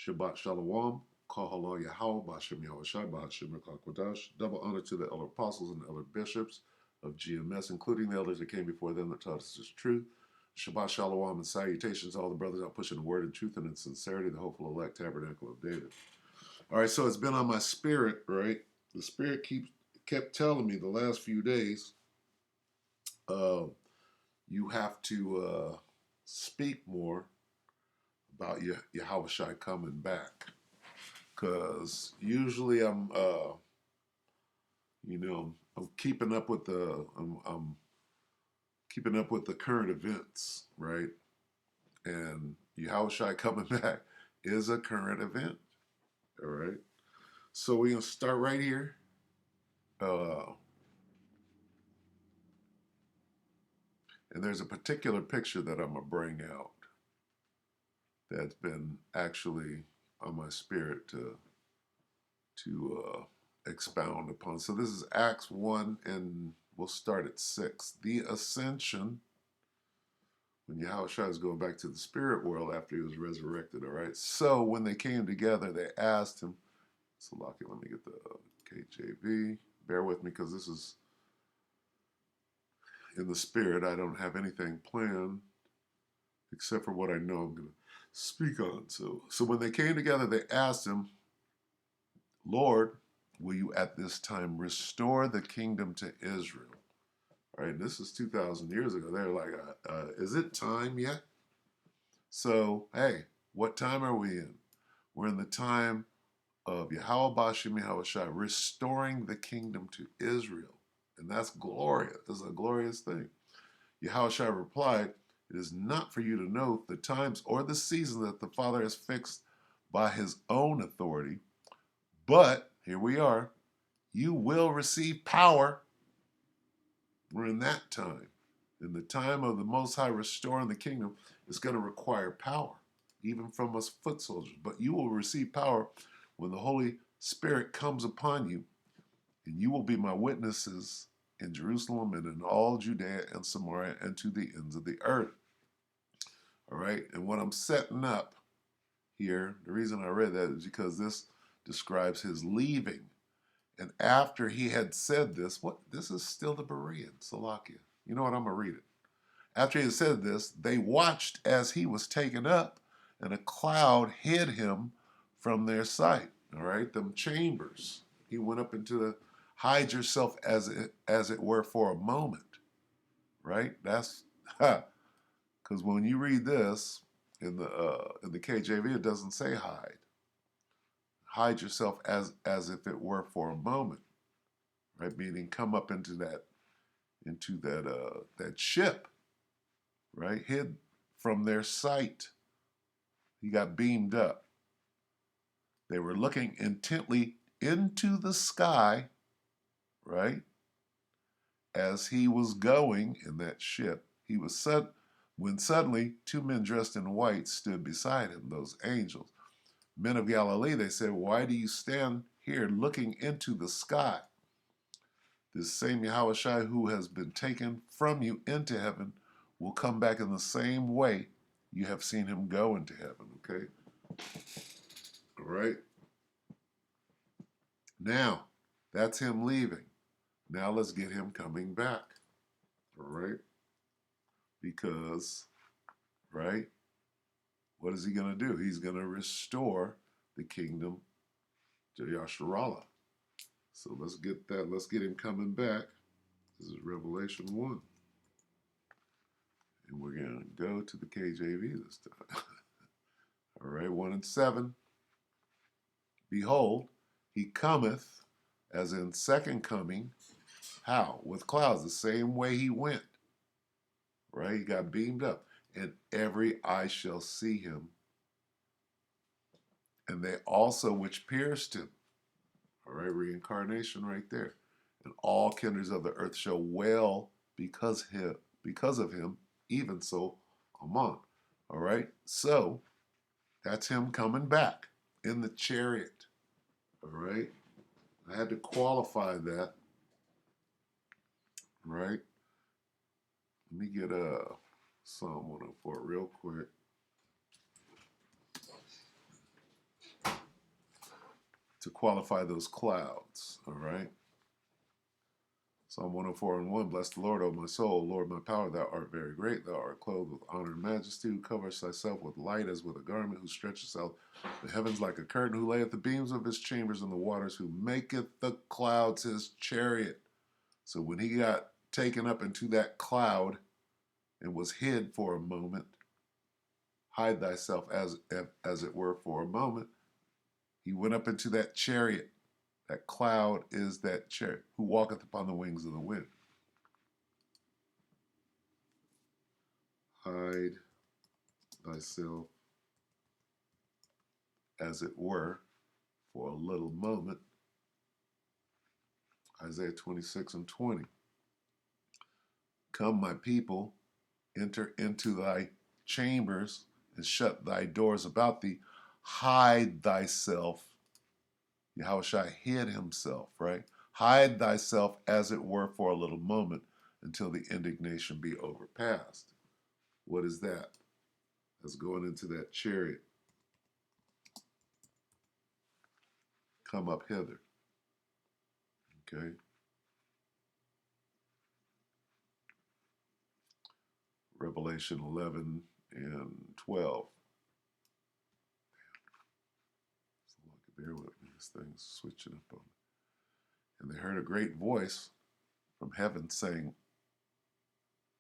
Shabbat Shalom. Kahala Yahweh, Bashem Yahushai, Bashem Kodash. Double honor to the elder apostles and elder bishops of GMS, including the elders that came before them that taught us this truth. Shabbat Shalom and salutations to all the brothers out pushing the word in truth and in sincerity, the hopeful elect tabernacle of David. All right, so it's been on my spirit, right? The spirit kept telling me the last few days, you have to speak more about Yahushai coming back. Because usually I'm keeping up with I'm keeping up with the current events, right? And Yahushua coming back is a current event, all right? So we're gonna start right here. And there's a particular picture that I'm gonna bring out that's been actually on my spirit to expound upon. So this is Acts 1, and we'll start at 6. The ascension, when Yahushua is going back to the spirit world after he was resurrected, all right? So when they came together, they asked him, so Lucky, let me get the KJV. Bear with me because this is in the spirit. I don't have anything planned except for what I know I'm going to speak on. So when they came together, they asked him, Lord, will you at this time restore the kingdom to Israel? All right, this is 2,000 years ago. They're like, is it time yet? So, hey, what time are we in? We're in the time of Yahweh Bashim Yahushai restoring the kingdom to Israel. And that's glorious. This is a glorious thing. Yahushua replied, it is not for you to know the times or the season that the Father has fixed by his own authority, but here we are, you will receive power. We're in that time. In the time of the Most High restoring the kingdom, it's going to require power, even from us foot soldiers. But you will receive power when the Holy Spirit comes upon you, and you will be my witnesses in Jerusalem and in all Judea and Samaria and to the ends of the earth. All right, and what I'm setting up here, the reason I read that is because this describes his leaving. And after he had said this, this is still the Berean, Salakia. You know what, I'm going to read it. After he had said this, they watched as he was taken up, and a cloud hid him from their sight. All right, them chambers. He went up into the, hide yourself as it were for a moment. Right? That's, because when you read this in the KJV, it doesn't say hide. Hide yourself as if it were for a moment, right? Meaning come up into that ship, right? Hid from their sight. He got beamed up. They were looking intently into the sky, right? As he was going in that ship, when suddenly 2 men dressed in white stood beside him, those angels. Men of Galilee, they said, why do you stand here looking into the sky? This same Yahushua who has been taken from you into heaven will come back in the same way you have seen him go into heaven, okay? All right? Now, that's him leaving. Now let's get him coming back, all right? Because, right, what is he going to do? He's going to restore the kingdom to Yasharallah. So let's get that. Let's get him coming back. This is Revelation 1. And we're going to go to the KJV this time. All right, 1 and 7. Behold, he cometh, as in second coming. How? With clouds, the same way he went. Right? He got beamed up. And every eye shall see him. And they also which pierced him. All right, reincarnation right there. And all kindreds of the earth shall wail because of him, even so, Amen. All right, so that's him coming back in the chariot. All right, I had to qualify that. Right, let me get Psalm 104 real quick. to qualify those clouds, all right? Psalm 104:1, bless the Lord, O my soul. Lord, my power, thou art very great. Thou art clothed with honor and majesty, who covers thyself with light as with a garment, who stretches out the heavens like a curtain, who layeth the beams of his chambers in the waters, who maketh the clouds his chariot. So when he got taken up into that cloud and was hid for a moment, hide thyself as it were for a moment, he went up into that chariot. That cloud is that chariot, who walketh upon the wings of the wind. Hide thyself, as it were, for a little moment. Isaiah 26:20. Come, my people, enter into thy chambers and shut thy doors about thee. Hide thyself. Yahushua hid himself, right? Hide thyself, as it were, for a little moment until the indignation be overpassed. What is that? That's going into that chariot. Come up hither. Okay? Revelation 11:12. Bear with me, this thing's switching up on me. And they heard a great voice from heaven saying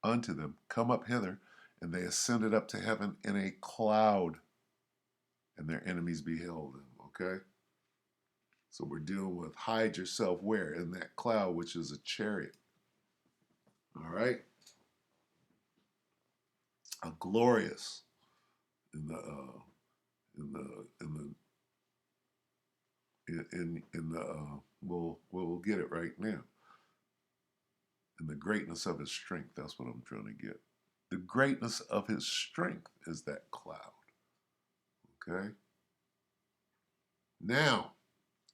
unto them, come up hither. And they ascended up to heaven in a cloud, and their enemies beheld them. Okay? So we're dealing with hide yourself where? In that cloud, which is a chariot. All right? A glorious we'll get it right now. In the greatness of his strength, that's what I'm trying to get. The greatness of his strength is that cloud. Okay? Now,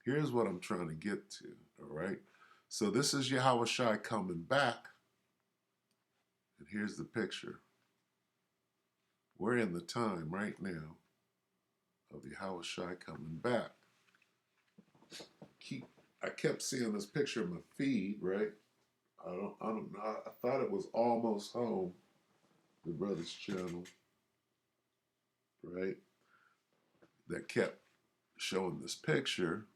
here's what I'm trying to get to, all right? So this is Yahushua coming back, and here's the picture. We're in the time right now of Yahushua coming back. I kept seeing this picture in my feed, right? I don't know. I thought it was Almost Home, the brother's channel, right? That kept showing this picture.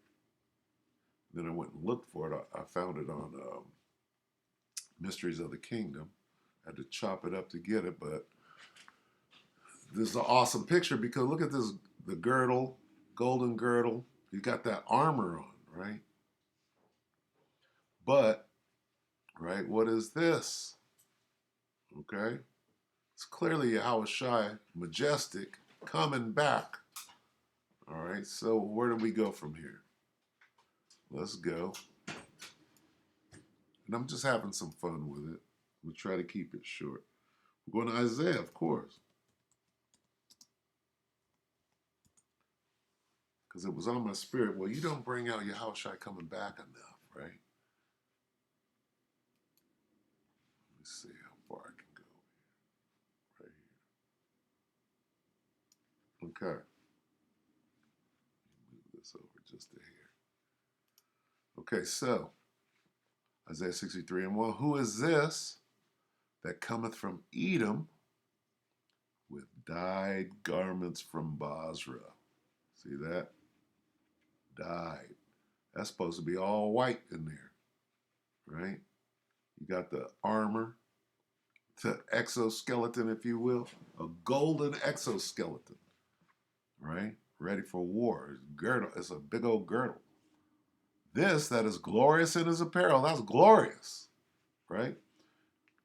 Then I went and looked for it. I found it on Mysteries of the Kingdom. I had to chop it up to get it, but this is an awesome picture because look at this, the girdle, golden girdle. You got that armor on, right? But, right, what is this? Okay? It's clearly Yahushua, majestic, coming back. All right, so where do we go from here? Let's go. And I'm just having some fun with it. We'll try to keep it short. We're going to Isaiah, of course. Because it was on my spirit. Well, you don't bring out Yahushua coming back enough, right? Let me see how far I can go. Right here. Okay. Move this over just a hair. Okay, so Isaiah 63:1. Who is this that cometh from Edom with dyed garments from Basra? See that? Dyed. That's supposed to be all white in there, right? You got the armor, the exoskeleton, if you will, a golden exoskeleton, right? Ready for war. Girdle. It's a big old girdle. This that is glorious in his apparel, that's glorious, right?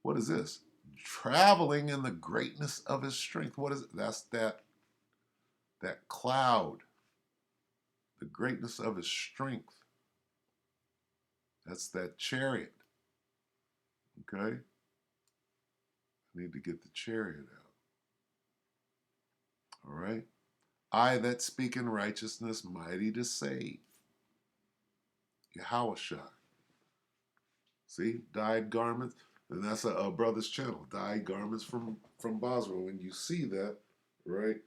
What is this? Traveling in the greatness of his strength. What is it? That's that cloud. The greatness of his strength. That's that chariot. Okay? I need to get the chariot out. All right? I that speak in righteousness, mighty to save. Yahushua. See? Dyed garments. And that's a brother's channel. Dyed garments from Basra. When you see that, right?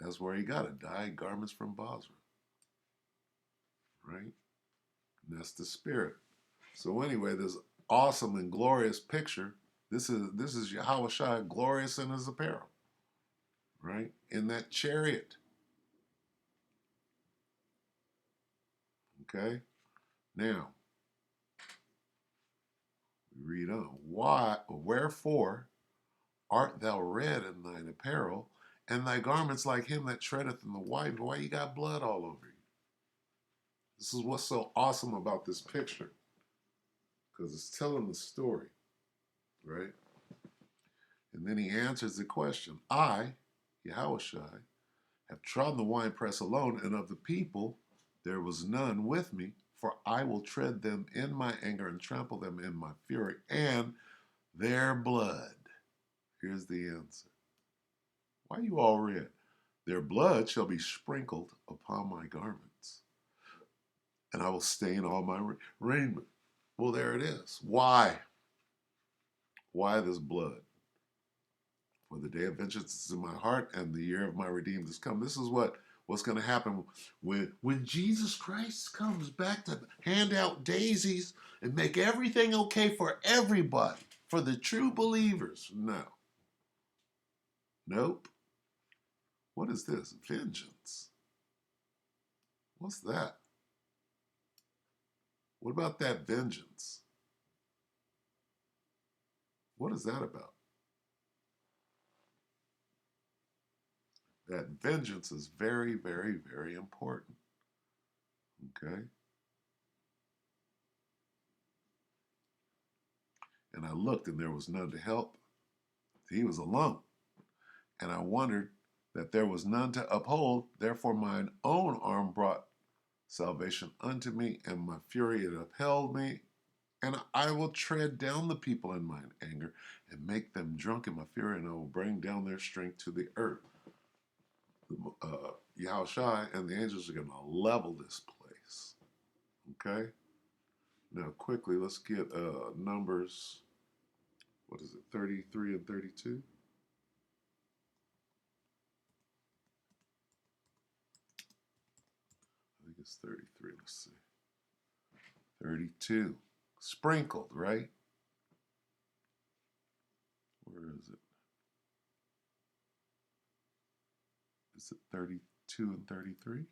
That's where he got it. Dyed garments from Basra. Right? And that's the spirit. So anyway, this awesome and glorious picture. This is Yahweh Shai glorious in his apparel. Right? In that chariot. Okay? Now, we read on. Wherefore art thou red in thine apparel, and thy garments like him that treadeth in the white? Why you got blood all over you? This is what's so awesome about this picture, because it's telling the story, right? And then he answers the question. I, Yahushai, have trodden the winepress alone, and of the people there was none with me, for I will tread them in my anger and trample them in my fury, and their blood. Here's the answer. Why you all red? Their blood shall be sprinkled upon my garments, and I will stain all my raiment. Well, there it is. Why? Why this blood? For the day of vengeance is in my heart, and the year of my redeemed is come. This is what's going to happen when Jesus Christ comes back to hand out daisies and make everything okay for everybody, for the true believers. No. Nope. What is this? Vengeance. What's that? What about that vengeance? What is that about? That vengeance is very, very, very important. Okay? And I looked, and there was none to help. He was alone. And I wondered that there was none to uphold. Therefore mine own arm brought salvation unto me, and my fury it upheld me. And I will tread down the people in mine anger, and make them drunk in my fury, and I will bring down their strength to the earth. Yahushai and the angels are going to level this place. Okay? Now, quickly, let's get Numbers, what is it, 33 and 32? I think it's 33. Let's see. 32. Sprinkled, right? Where is it? Is it 32 and 33?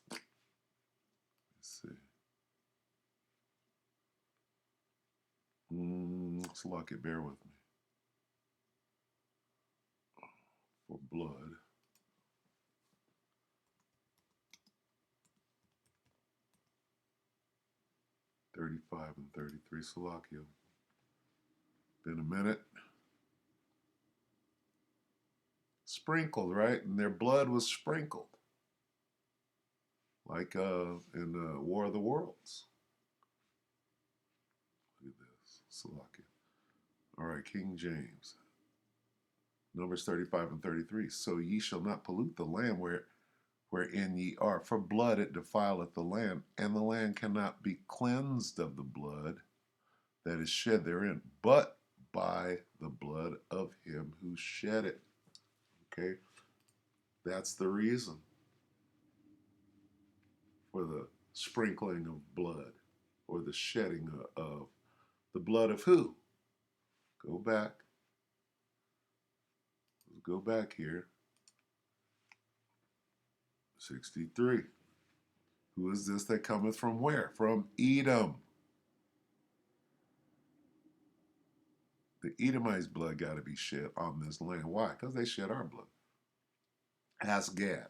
Let's see. Let's lock it. Bear with me. For blood. $35 and 33. Salakia. Been a minute. Sprinkled, right? And their blood was sprinkled. Like in War of the Worlds. Look at this. Salakia. All right, King James. Numbers 35 and 33. So ye shall not pollute the land wherein ye are, for blood it defileth the land, and the land cannot be cleansed of the blood that is shed therein, but by the blood of him who shed it. Okay? That's the reason for the sprinkling of blood, or the shedding of the blood of who? Go back. Let's go back here. 63. Who is this that cometh from where? From Edom. The Edomites' blood got to be shed on this land. Why? Because they shed our blood. Ask Gad.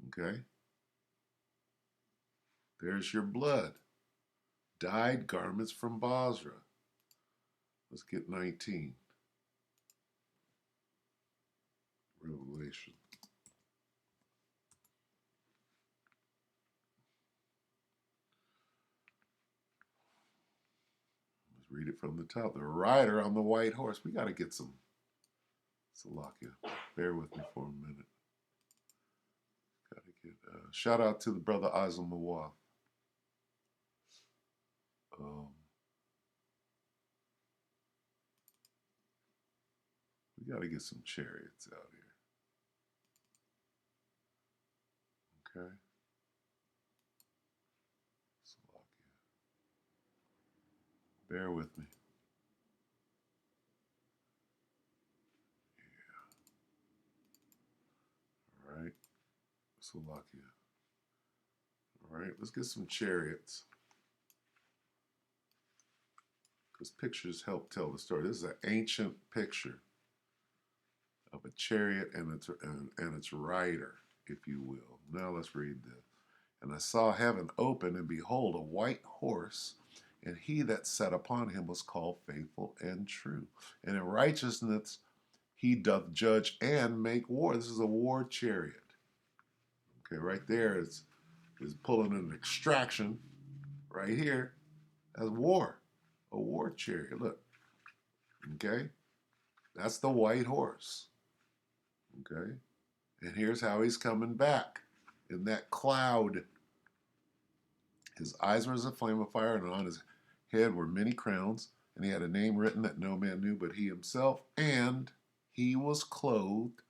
Okay? There's your blood. Dyed garments from Basra. Let's get 19. Revelation. Let's read it from the top. The rider on the white horse. We got to get some Salakia. Bear with me for a minute. Got to get. Shout out to the brother Azam Mawaf. We got to get some chariots out here. Okay. Bear with me. Yeah. All right. Slovakia. All right. Let's get some chariots. Because pictures help tell the story. This is an ancient picture of a chariot and its rider, if you will. Now let's read this. And I saw heaven open, and behold, a white horse, and he that sat upon him was called Faithful and True. And in righteousness he doth judge and make war. This is a war chariot. Okay, right there is pulling an extraction. Right here, that's war. A war chariot. Look. Okay? That's the white horse. Okay? And here's how he's coming back in that cloud. His eyes were as a flame of fire, and on his head were many crowns, and he had a name written that no man knew but he himself, and he was clothed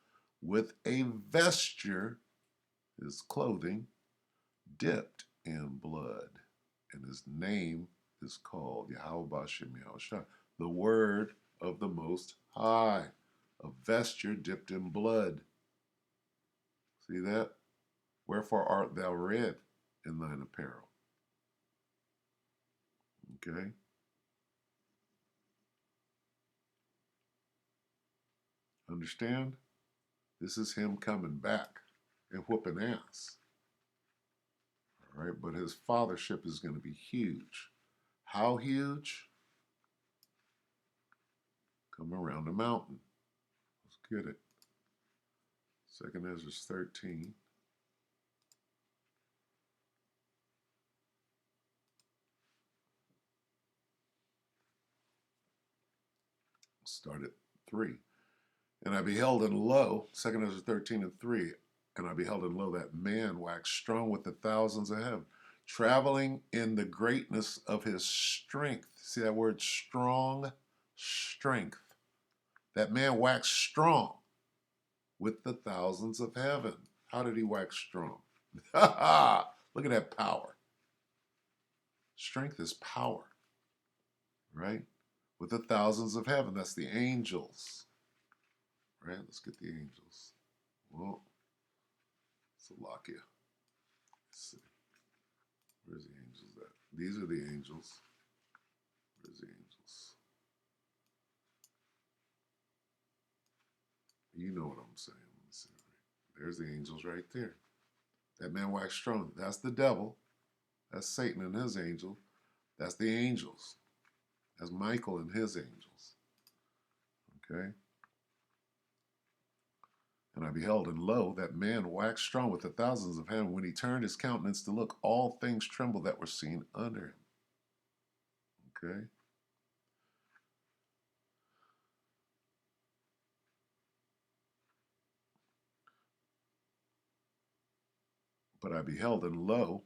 with a vesture, his clothing, dipped in blood, and his name is called Yahweh Bashem Yahushua, the word of the Most High, a vesture dipped in blood. See that? Wherefore art thou red in thine apparel? Okay? Understand? This is him coming back and whooping ass. All right? But his fathership is going to be huge. How huge? Come around the mountain. Let's get it. 2nd Ezra 13. Start at 3. And I beheld, and lo, 2nd Ezra 13 and 3, and I beheld, and lo, that man waxed strong with the thousands of heaven, traveling in the greatness of his strength. See that word strong? Strength. That man waxed strong with the thousands of heaven. How did he wax strong? Look at that power. Strength is power, right? With the thousands of heaven. That's the angels. Right? Let's get the angels. Well, Slovakia. Let's see. Where's the angels at? These are the angels. Where's the angels? You know what I'm saying. Let me see. There's the angels right there. That man waxed strong. That's the devil. That's Satan and his angel. That's the angels. That's Michael and his angels. Okay? And I beheld, and lo, that man waxed strong with the thousands of heaven. When he turned his countenance to look, all things trembled that were seen under him. Okay? But I beheld, and lo,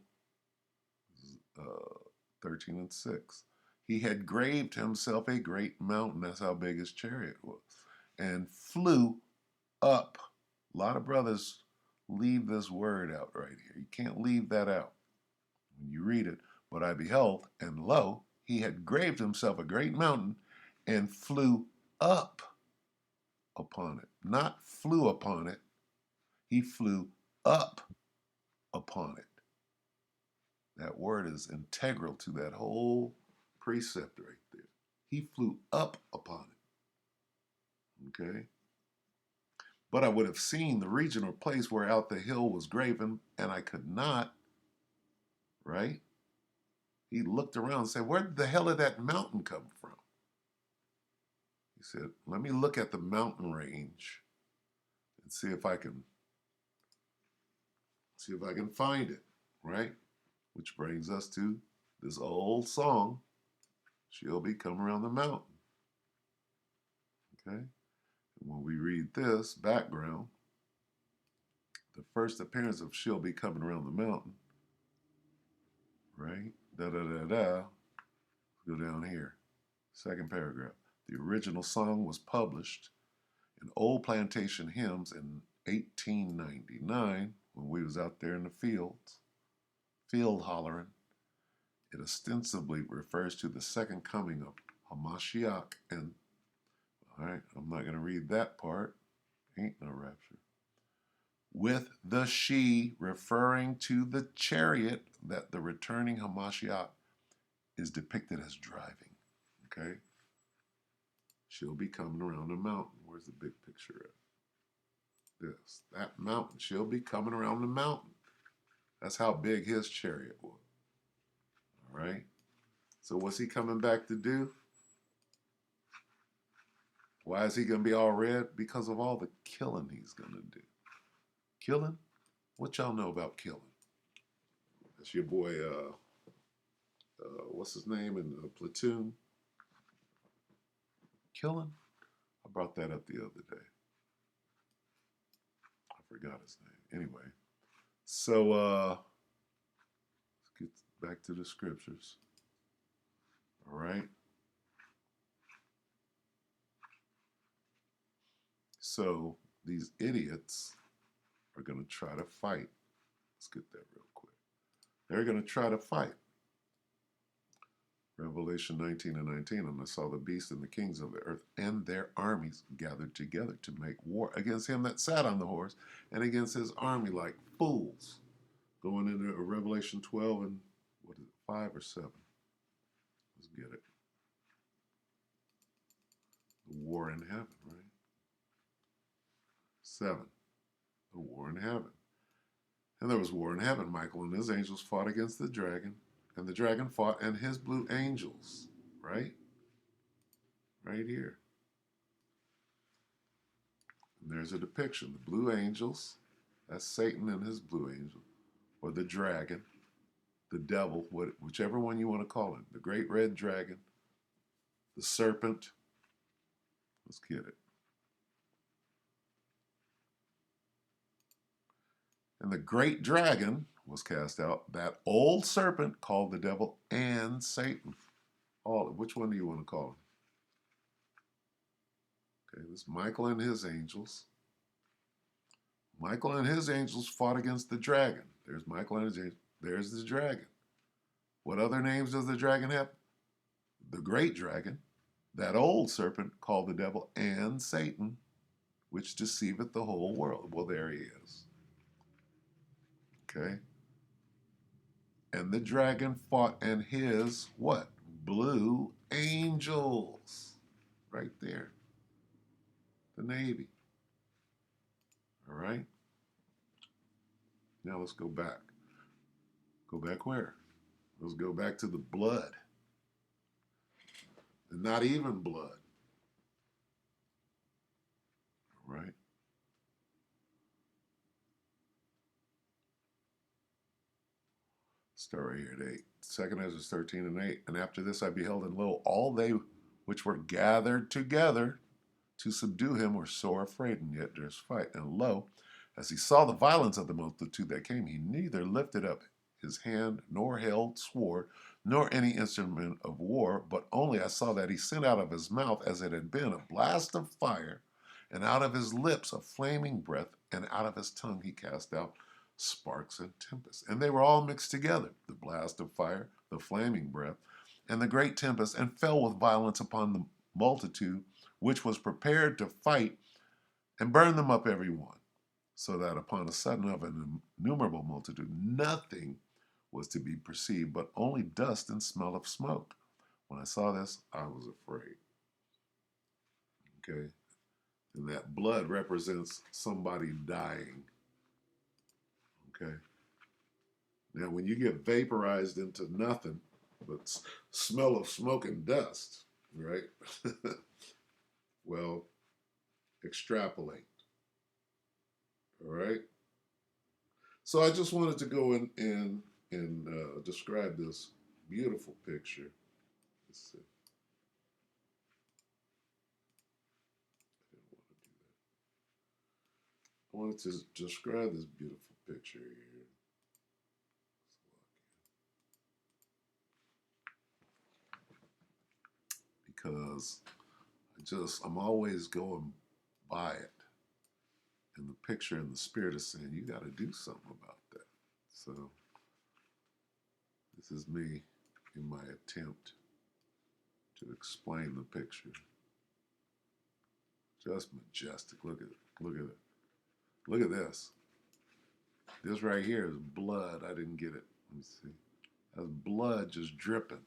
13 and 6, he had graved himself a great mountain. That's how big his chariot was. And flew up. A lot of brothers leave this word out right here. You can't leave that out when you read it. But I beheld, and lo, he had graved himself a great mountain and flew up upon it. Not flew upon it. He flew up upon it. That word is integral to that whole precept right there. He flew up upon it. Okay? But I would have seen the region or place whereout the hill was graven, and I could not, right? He looked around and said, where the hell did that mountain come from? He said, let me look at the mountain range and see if I can find it, right? Which brings us to this old song, She'll Be Come Around the Mountain. Okay? And when we read this background, the first appearance of She'll Be Coming Around the Mountain, right? Da-da-da-da. Go down here. Second paragraph. The original song was published in old plantation hymns in 1899 when we was out there in the fields, field hollering. It ostensibly refers to the second coming of Hamashiach. And, all right, I'm not going to read that part. Ain't no rapture. With the she referring to the chariot that the returning Hamashiach is depicted as driving. Okay? She'll be coming around the mountain. Where's the big picture at? This. That mountain. She'll be coming around the mountain. That's how big his chariot was. All right? So what's he coming back to do? Why is he going to be all red? Because of all the killing he's going to do. Killing? What y'all know about killing? That's your boy, what's his name in Platoon? Killing? I brought that up the other day. I forgot his name. Anyway, so let's get back to the scriptures. All right. So these idiots are going to try to fight. Let's get that real quick. They're going to try to fight. Revelation 19 and 19, and I saw the beast and the kings of the earth and their armies gathered together to make war against him that sat on the horse and against his army like fools. Going into Revelation 12 and, what is it, 5 or 7? Let's get it. The war in heaven, right? 7. The war in heaven. And there was war in heaven. Michael and his angels fought against the dragon, and the dragon fought and his blue angels, right? Right here. And there's a depiction. The blue angels, that's Satan and his blue angel, or the dragon, the devil, whichever one you want to call it. The great red dragon, the serpent. Let's get it. And the great dragon was cast out, that old serpent called the devil and Satan. Which one do you want to call him? Okay, this is Michael and his angels. Michael and his angels fought against the dragon. There's Michael and his angels. There's the dragon. What other names does the dragon have? The great dragon, that old serpent called the devil and Satan, which deceiveth the whole world. Well, there he is. Okay. And the dragon fought and his, what? Blue angels. Right there. The Navy. All right. Now let's go back. Go back where? Let's go back to the blood. And not even blood. All right. Start right here at 8. 2 Ezra 13 and 8. And after this I beheld, and lo, all they which were gathered together to subdue him were sore afraid, and yet durst fight. And lo, as he saw the violence of the multitude that came, he neither lifted up his hand, nor held sword, nor any instrument of war, but only I saw that he sent out of his mouth, as it had been, a blast of fire, and out of his lips a flaming breath, and out of his tongue he cast out sparks and tempests. And they were all mixed together, the blast of fire, the flaming breath, and the great tempest, and fell with violence upon the multitude, which was prepared to fight, and burned them up every one, so that upon a sudden of an innumerable multitude nothing was to be perceived, but only dust and smell of smoke. When I saw this, I was afraid. Okay? And that blood represents somebody dying. Okay? Now, when you get vaporized into nothing but smell of smoke and dust, right? Well, extrapolate. All right? So I just wanted to go in and describe this beautiful picture. Let's see. I wanted to describe this beautiful picture here. Because I'm always going by it. And the picture and the spirit is saying, you got to do something about that. So this is me in my attempt to explain the picture. Just majestic. Look at it. Look at it. Look at this. This right here is blood. I didn't get it. Let me see. That's blood just dripping.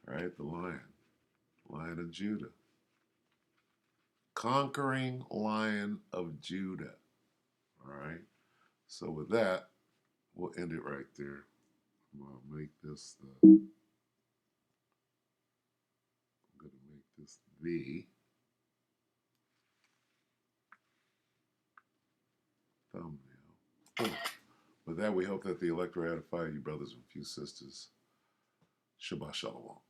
Right? The lion. Lion of Judah. Conquering Lion of Judah. All right. So with that, we'll end it right there. I'm gonna make this the thumbnail. Oh. With that, we hope that the elect will edify you, brothers and few sisters. Shabbat Shalom.